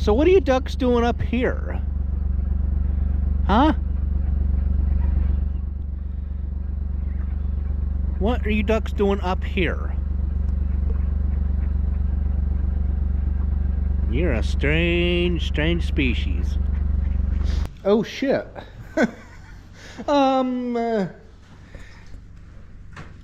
So what are you ducks doing up here? Huh? What are you ducks doing up here? You're a strange species. Oh shit.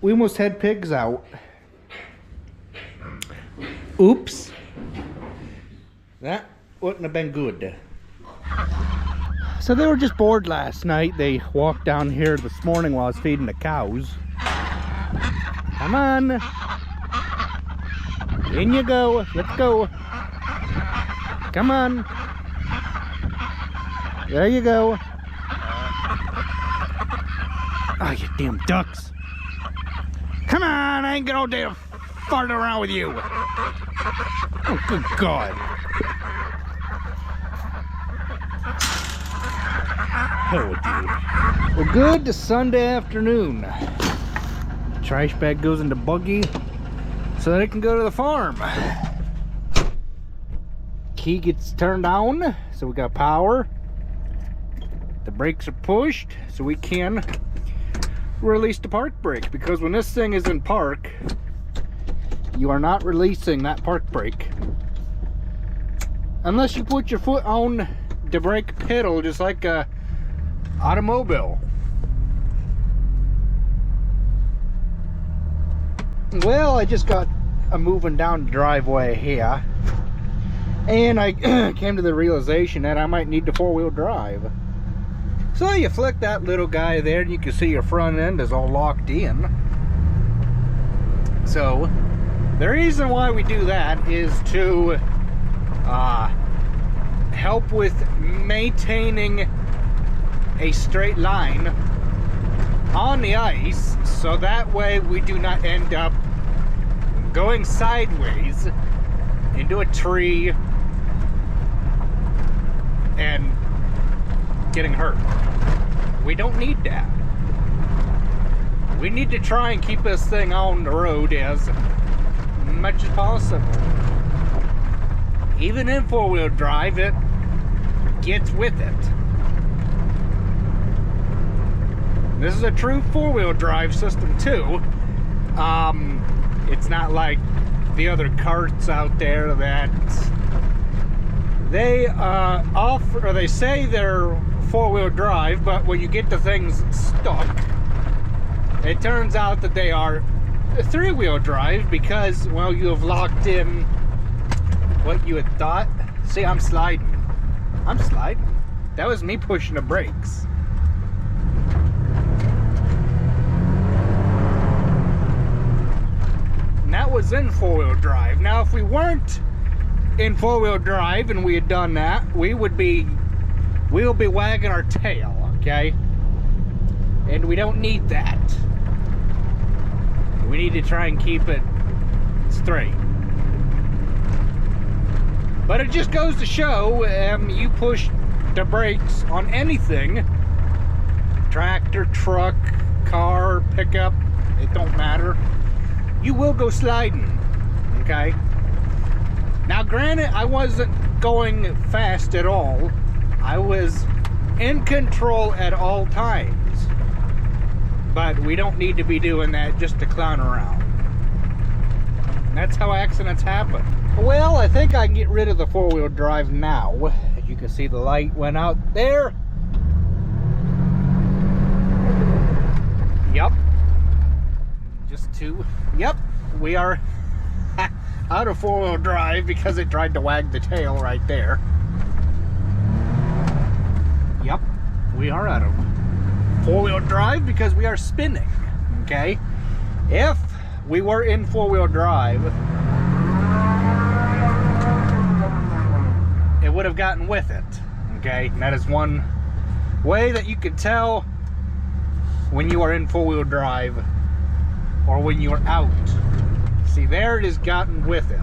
We almost had pigs out. Oops. That wouldn't have been good. So they were just bored last night. They walked down here this morning while I was feeding the cows. Come on. In you go. Let's go. Come on. There you go. Oh, you damn ducks. Come on, I ain't got all day to fart around with you. Oh, good God. Hell with you. Well, good Sunday afternoon. Trash bag goes in the buggy so that it can go to the farm. Key gets turned on, so we got power. The brakes are pushed so we can release the park brake, because when this thing is in park, you are not releasing that park brake unless you put your foot on the brake pedal just like a automobile. Well, I just got moving down the driveway here, and I came to the realization that I might need the four-wheel drive. So you flick that little guy there and you can see your front end is all locked in. So the reason why we do that is to help with maintaining a straight line on the ice, so that way we do not end up going sideways into a tree and getting hurt. We don't need that. We need to try and keep this thing on the road as much as possible. Even in four-wheel drive, it gets with it. This is a true four-wheel drive system too. It's not like the other carts out there that they offer, or they say they're four-wheel drive, but when you get the things stuck, it turns out that they are a three-wheel drive, because, well, you have locked in what you had thought. See, I'm sliding. I'm sliding. That was me pushing the brakes. And that was in four-wheel drive. Now, if we weren't in four-wheel drive and we had done that, we'll be wagging our tail, okay? And we don't need that. We need to try and keep it straight. But it just goes to show, you push the brakes on anything, tractor, truck, car, pickup, it don't matter, you will go sliding, okay? Now granted, I wasn't going fast at all. I was in control at all times, but we don't need to be doing that just to clown around. And that's how accidents happen. Well, I think I can get rid of the four-wheel drive now. As you can see, the light went out there. Yep. Yep, we are out of four-wheel drive because it tried to wag the tail right there. Yep, we are out of four-wheel drive because we are spinning, okay? If we were in four-wheel drive, it would have gotten with it, okay? And that is one way that you can tell when you are in four-wheel drive or when you are out. See, there it has gotten with it,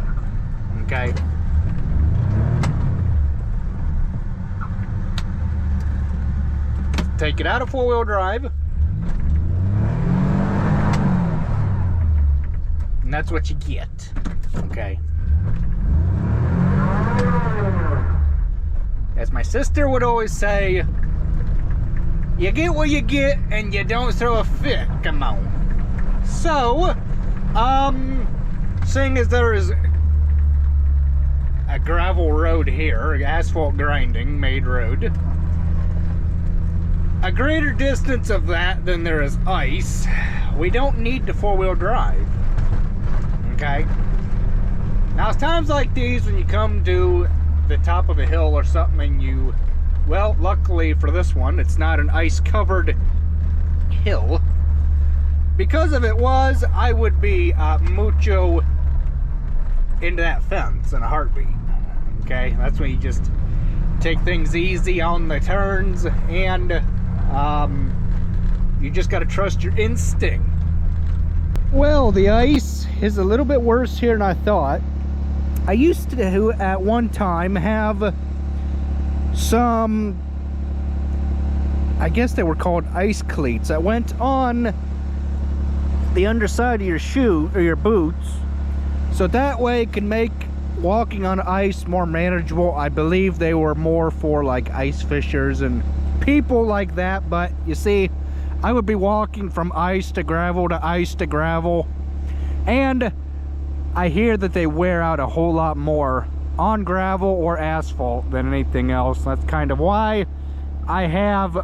okay? Take it out of four-wheel drive, and that's what you get, okay? sister would always say, you get what you get and you don't throw a fit. Come on. So, seeing as there is a gravel road here, asphalt grinding made road, a greater distance of that than there is ice, we don't need the four-wheel drive. Okay? Now, it's times like these when you come to the top of a hill or something and you, well, luckily for this one, it's not an ice-covered hill. Because if it was, I would be mucho into that fence in a heartbeat. Okay? That's when you just take things easy on the turns, and you just got to trust your instinct. Well, the ice is a little bit worse here than I thought. I used to, at one time, have some, I guess they were called ice cleats, that went on the underside of your shoe or your boots, so that way it can make walking on ice more manageable. I believe they were more for like ice fishers and people like that, but you see, I would be walking from ice to gravel to ice to gravel, and I hear that they wear out a whole lot more on gravel or asphalt than anything else. That's kind of why I have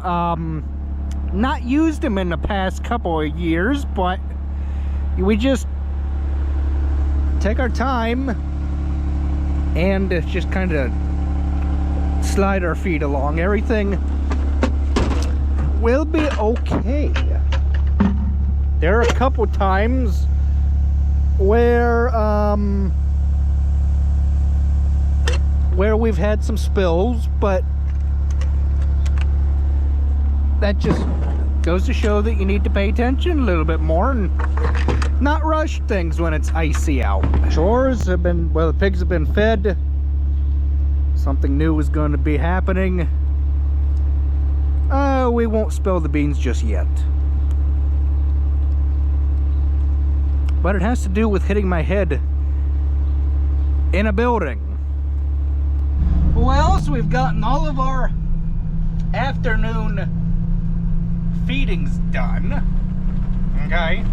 not used them in the past couple of years, but we just take our time and just kind of slide our feet along. Everything will be okay. There are a couple times where we've had some spills, but that just goes to show that you need to pay attention a little bit more and not rush things when it's icy out. Chores have been, well, the pigs have been fed. Something new is going to be happening. We won't spill the beans just yet. But it has to do with hitting my head in a building. Well, so we've gotten all of our afternoon feedings done. Okay.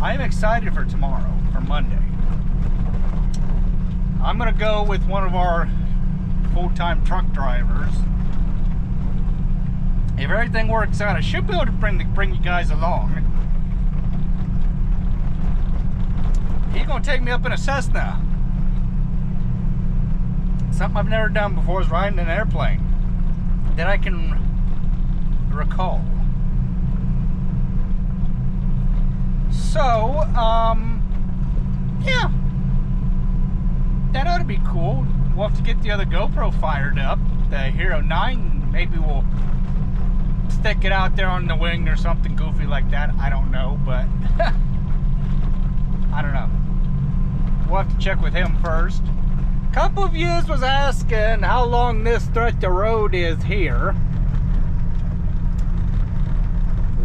I'm excited for tomorrow, for Monday. I'm gonna go with one of our full-time truck drivers. If everything works out, I should be able to bring you guys along. He's gonna take me up in a Cessna. Something I've never done before is riding an airplane that I can recall. So, yeah, that ought to be cool. We'll have to get the other GoPro fired up, the Hero 9. Maybe we'll stick it out there on the wing or something goofy like that. I don't know, but I don't know. We'll have to check with him first. Couple of yous was asking how long this stretch of road is here.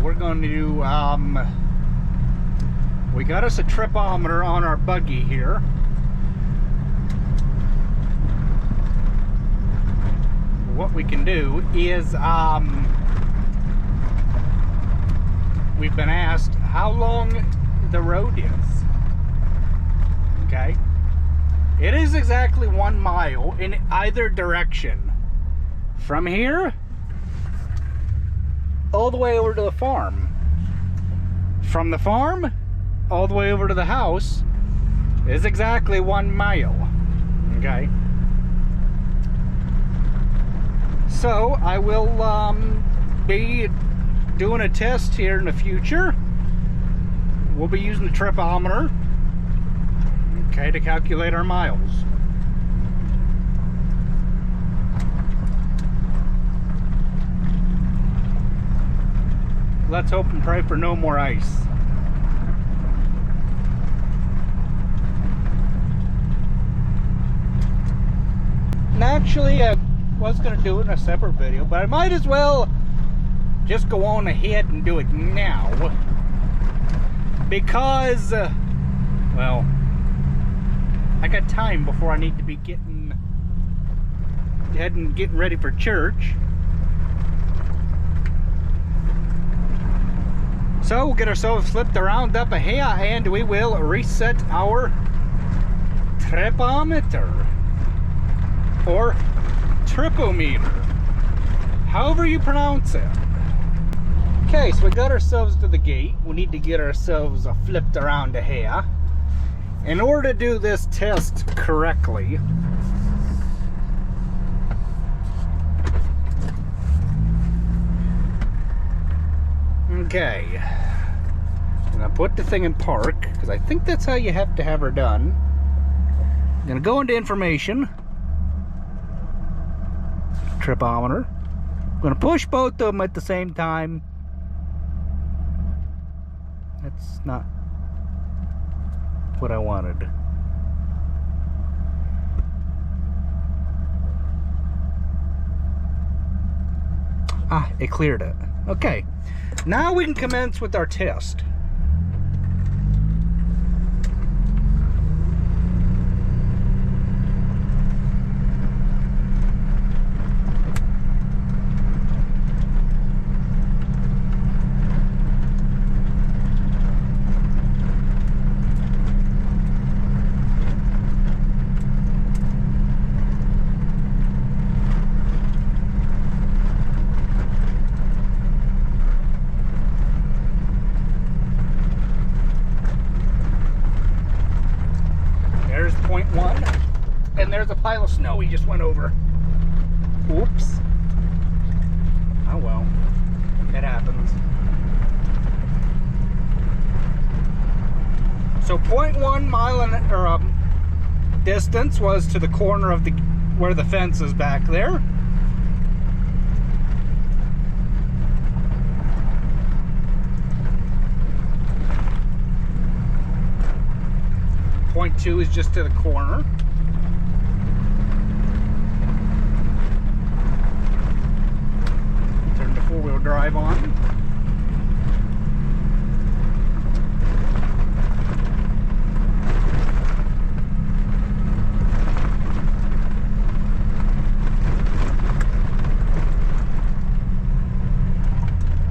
We're going to do, we got us a tripometer on our buggy here. What we can do is, we've been asked how long the road is. Okay. It is exactly 1 mile in either direction. From here all the way over to the farm. From the farm all the way over to the house is exactly 1 mile. Okay. So I will be doing a test here in the future. We'll be using the tripometer, okay, to calculate our miles. Let's hope and pray for no more ice. Naturally, I was going to do it in a separate video, but I might as well just go on ahead and do it now, because well, I got time before I need to be getting getting ready for church. So we'll get ourselves flipped around up here and we will reset our tripometer or tripometer, however you pronounce it. Okay, so we got ourselves to the gate. We need to get ourselves flipped around to here. In order to do this test correctly, okay, I'm gonna put the thing in park because I think that's how you have to have her done. I'm gonna go into information, tripometer. I'm gonna push both of them at the same time. That's not what I wanted. Ah, it cleared it. Okay, now we can commence with our test. There's point one, and there's a pile of snow we just went over. Oops. Oh well, it happens. So 0.1 mile distance was to the corner of where the fence is back there. Point 2 is just to the corner. Turn the four-wheel drive on.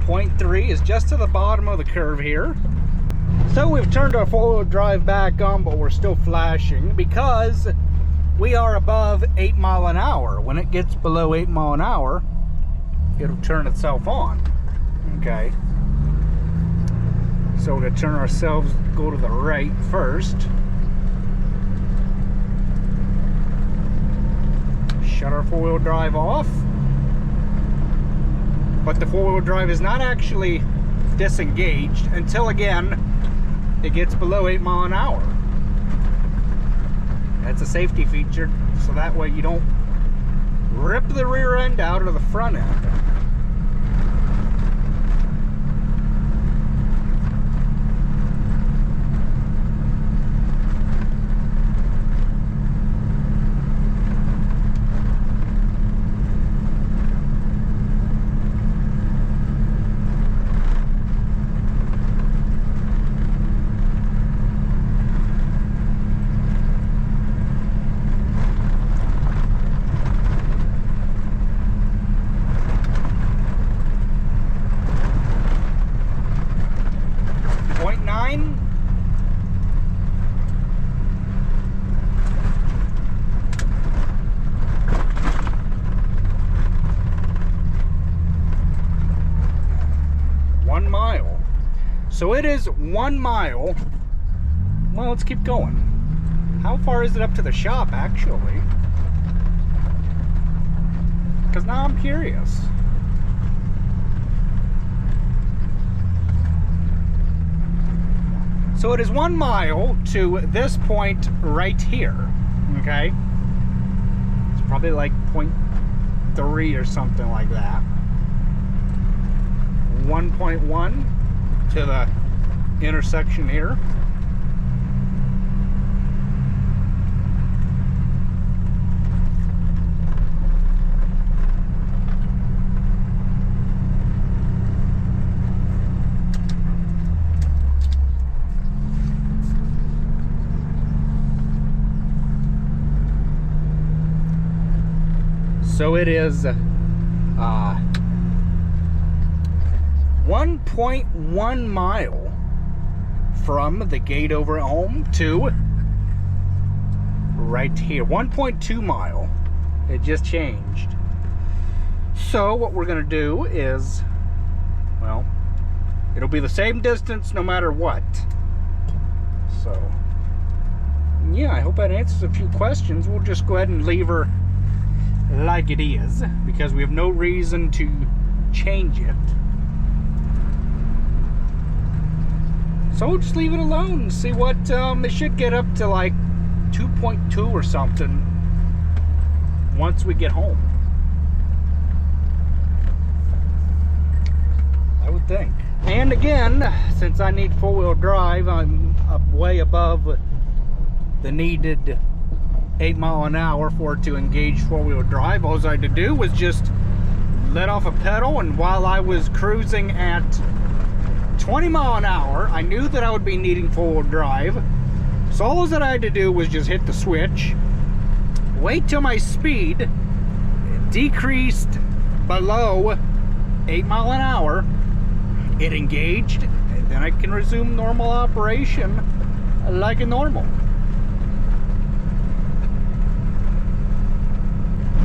Point 3 is just to the bottom of the curve here. So we've turned our four-wheel drive back on, but we're still flashing because we are above 8 miles an hour. When it gets below 8 miles an hour, it'll turn itself on. Okay. So we're gonna turn ourselves, go to the right first. Shut our four-wheel drive off. But the four-wheel drive is not actually disengaged until, again, it gets below 8 miles an hour. That's a safety feature, so that way you don't rip the rear end out or the front end. So it is 1 mile. Well, let's keep going. How far is it up to the shop, actually? Because now I'm curious. So it is 1 mile to this point right here. Okay? It's probably like 0.3 or something like that. 1.1 to the intersection here. So it is 1.1 mile from the gate over at home to right here. 1.2 mile. It just changed. So what we're gonna do is, well, it'll be the same distance no matter what. So yeah, I hope that answers a few questions. We'll just go ahead and leave her like it is, because we have no reason to change it. So we'll just leave it alone and see what, it should get up to like 2.2 or something once we get home, I would think. And again, since I need four-wheel drive, I'm up way above the needed 8 mile an hour for it to engage four-wheel drive. All I had to do was just let off a pedal, and while I was cruising at 20 mile an hour, I knew that I would be needing four-wheel drive. So all that I had to do was just hit the switch, wait till my speed decreased below 8 mile an hour, it engaged, and then I can resume normal operation like a normal.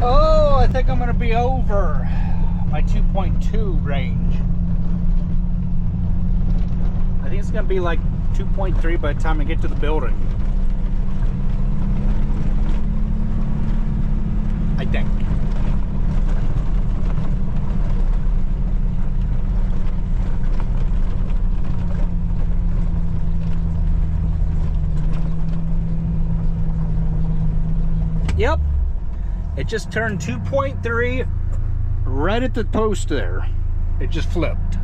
Oh, I think I'm going to be over my 2.2 range. I think it's going to be like 2.3 by the time I get to the building. I think. Yep. It just turned 2.3 right at the post there. It just flipped.